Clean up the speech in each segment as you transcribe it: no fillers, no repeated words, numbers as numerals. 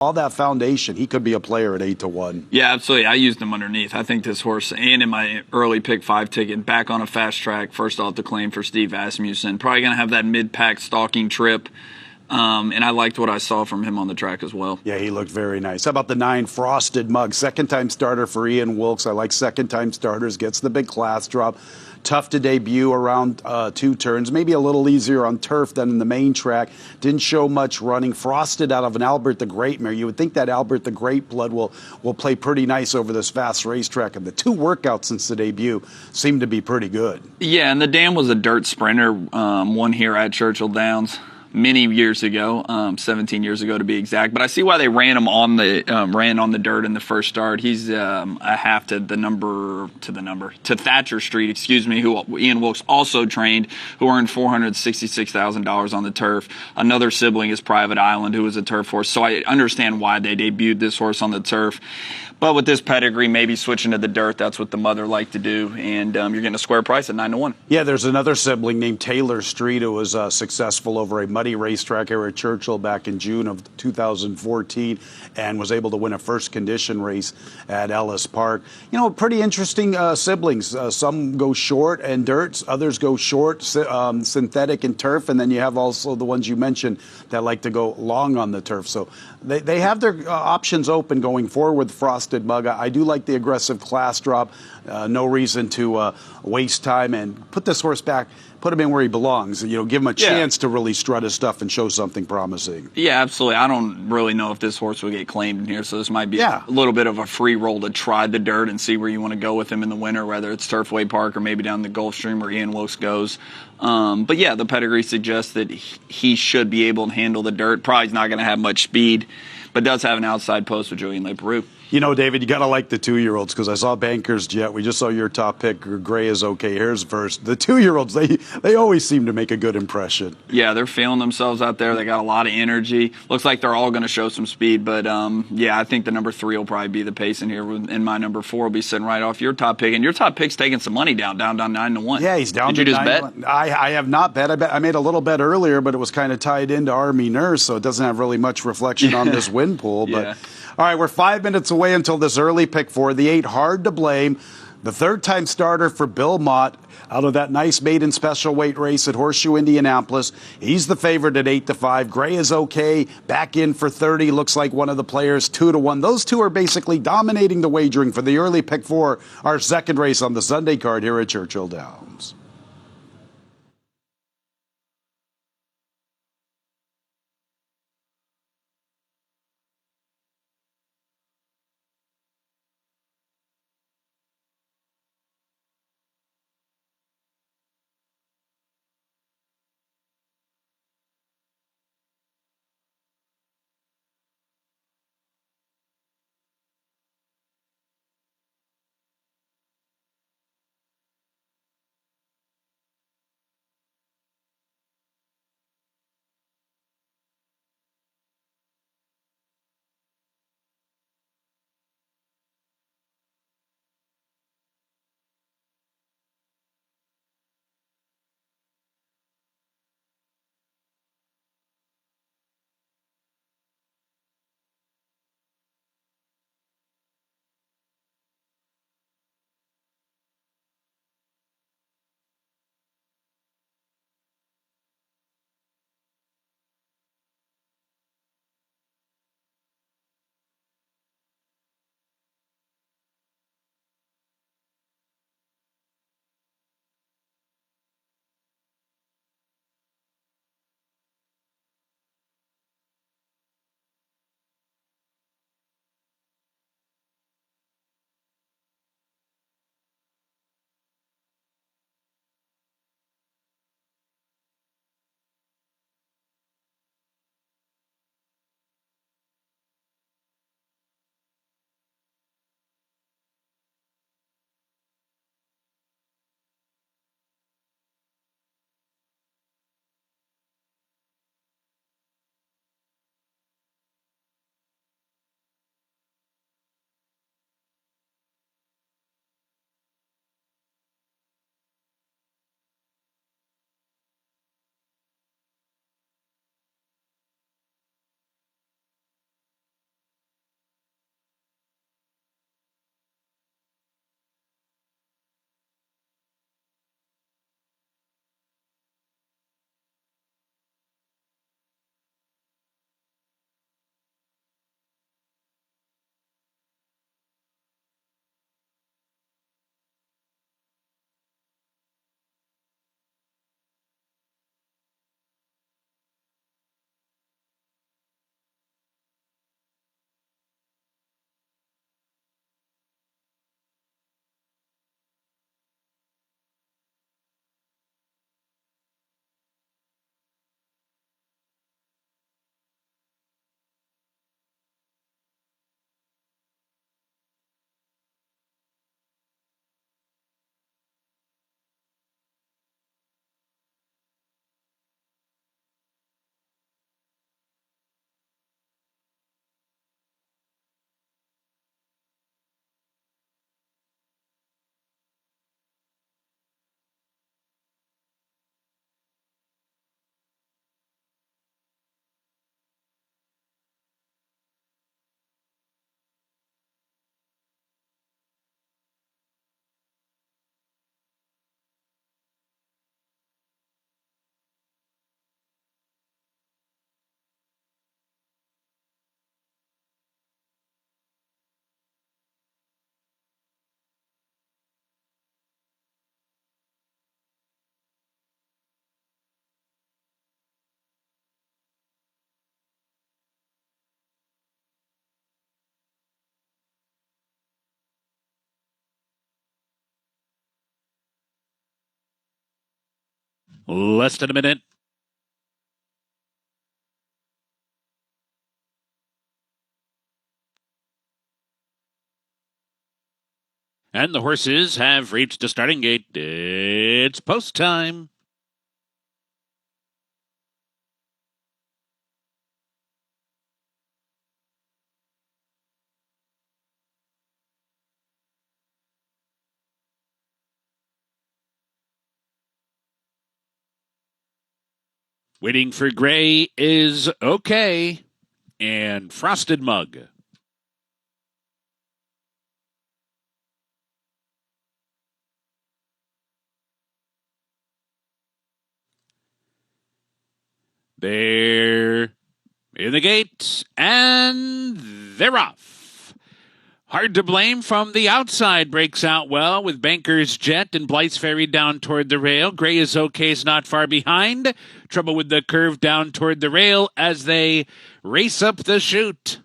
all that foundation, he could be a player at 8-1. Yeah, absolutely. I used him underneath. I think this horse, and in my early pick 5 ticket, back on a fast track, first off the claim for Steve Asmussen. Probably going to have that mid-pack stalking trip. And I liked what I saw from him on the track as well. Yeah, he looked very nice. How about the 9 Frosted Mug? Second-time starter for Ian Wilkes. I like second-time starters. Gets the big class drop. Tough to debut around 2 turns. Maybe a little easier on turf than in the main track. Didn't show much running. Frosted out of an Albert the Great mare. You would think that Albert the Great blood will play pretty nice over this fast racetrack. And the 2 workouts since the debut seem to be pretty good. Yeah, and the dam was a dirt sprinter, one here at Churchill Downs many years ago, 17 years ago to be exact. But I see why they ran him on the dirt in the first start. He's a half to Thatcher Street, excuse me, who Ian Wilkes also trained, who earned $466,000 on the turf. Another sibling is Private Island, who was a turf horse. So I understand why they debuted this horse on the turf. But with this pedigree, maybe switching to the dirt, that's what the mother liked to do. And you're getting a square price at 9-1. Yeah, there's another sibling named Taylor Street who was successful over a muddy racetrack here at Churchill back in June of 2014 and was able to win a first condition race at Ellis Park. You know, pretty interesting siblings. Some go short and dirt, others go short, synthetic and turf, and then you have also the ones you mentioned that like to go long on the turf. So they have their options open going forward with Frosted Mug. I do like the aggressive class drop. No reason to waste time and put this horse back, put him in where he belongs. You know, give him a chance to really strut his stuff and show something promising. Yeah, absolutely. I don't really know if this horse will get claimed in here, so this might be a little bit of a free roll to try the dirt and see where you want to go with him in the winter, whether it's Turfway Park or maybe down the Gulfstream where Ian Wilkes goes. But yeah, the pedigree suggests that he should be able to handle the dirt. Probably not going to have much speed, but does have an outside post with Julian Leparoux. You know, David, you got to like the 2-year-olds because I saw Banker's Jet. We just saw your top pick. Gray is okay. Here's first. The 2-year-olds, they always seem to make a good impression. Yeah, they're feeling themselves out there. They got a lot of energy. Looks like they're all going to show some speed. But, yeah, I think the number 3 will probably be the pace in here. And my number 4 will be sitting right off your top pick. And your top pick's taking some money down 9-1. Yeah, he's down to 9. Did you just bet? I have not bet. I made a little bet earlier, but it was kind of tied into Army Nurse, so it doesn't have really much reflection on this win pool. But all right, we're 5 minutes away until this early pick 4. The 8, Hard to Blame. The 3rd-time starter for Bill Mott out of that nice maiden special weight race at Horseshoe, Indianapolis. He's the favorite at 8-5. Gray is okay. Back in for 30. Looks like one of the players 2-1. Those two are basically dominating the wagering for the early pick 4, our second race on the Sunday card here at Churchill Downs. Less than a minute. And the horses have reached the starting gate. It's post time. Waiting for Gray is okay. And Frosted Mug. They're in the gate, and they're off. Hard to Blame from the outside breaks out well with Banker's Jet and Blythe's Ferry down toward the rail. Gray is okay's not far behind. Trouble with the Curve down toward the rail as they race up the chute.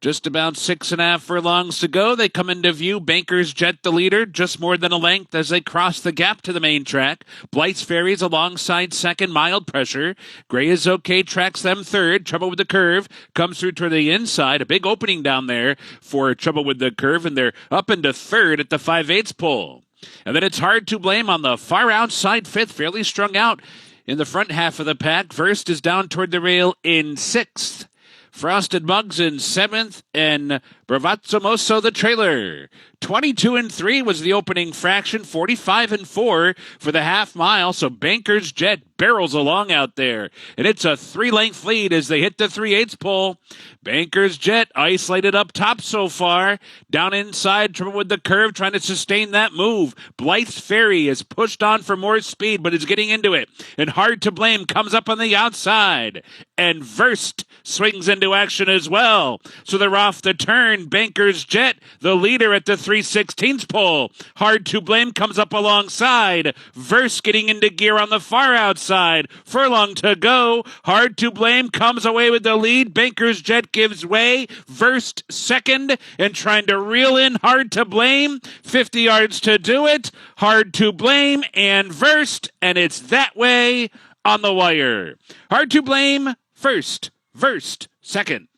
Just about 6.5 furlongs to go. They come into view. Banker's Jet, the leader, just more than a length as they cross the gap to the main track. Blythe's Ferries alongside second, mild pressure. Gray is okay, tracks them third. Trouble with the Curve comes through to the inside. A big opening down there for Trouble with the Curve, and they're up into third at the 5/8 pole. And then it's Hard to Blame on the far outside fifth, fairly strung out in the front half of the pack. Verst is down toward the rail in sixth. Frosted Mugs in seventh, and Bravazzo Mosso the trailer. 22-3 was the opening fraction, 45-4 for the half mile, so Banker's Jet barrels along out there. And it's a 3-length lead as they hit the 3/8 pole. Banker's Jet isolated up top so far. Down inside, Trouble with the Curve, trying to sustain that move. Blythe's Ferry is pushed on for more speed, but is getting into it. And Hard to Blame comes up on the outside. And Verst swings into action as well. So they're off the turn. Banker's Jet, the leader at the 3/16 pole. Hard to Blame comes up alongside. Verst getting into gear on the far outside. Furlong to go. Hard to Blame comes away with the lead. Banker's Jet gives way. Verst second and trying to reel in Hard to Blame. 50 yards to do it. Hard to Blame and Verst, and it's that way on the wire. Hard to Blame first. Verst second.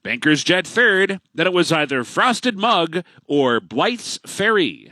Banker's Jet third. Then it was either Frosted Mug or Blythe's Ferry.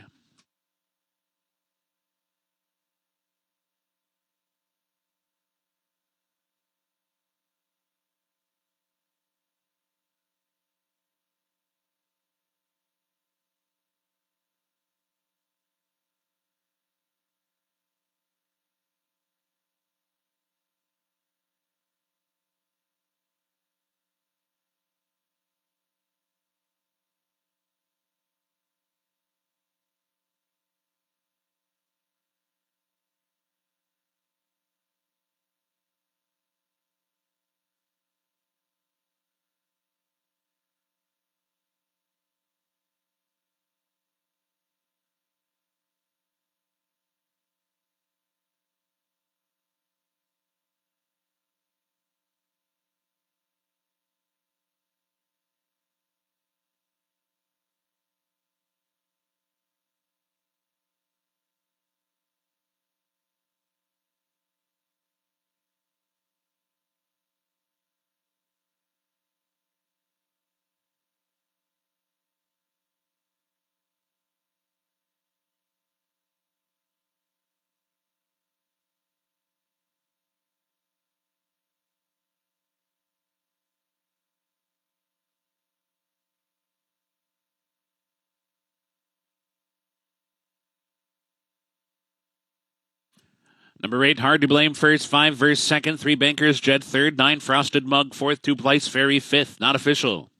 Number 8, Hard to Blame first, 5 Verse second, 3 Banker's Jet third, 9 Frosted Mug fourth, 2 Blythe's Ferry fifth. Not official.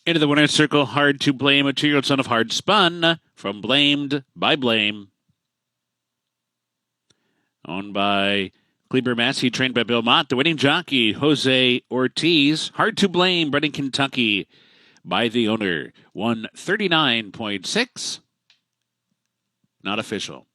Into the winner's circle, Hard to Blame, a 2-year-old son of Hard Spun from Blamed by Blame. Owned by Kleber Massey, trained by Bill Mott. The winning jockey, Jose Ortiz. Hard to Blame, bred in Kentucky by the owner. 139.6. Not official.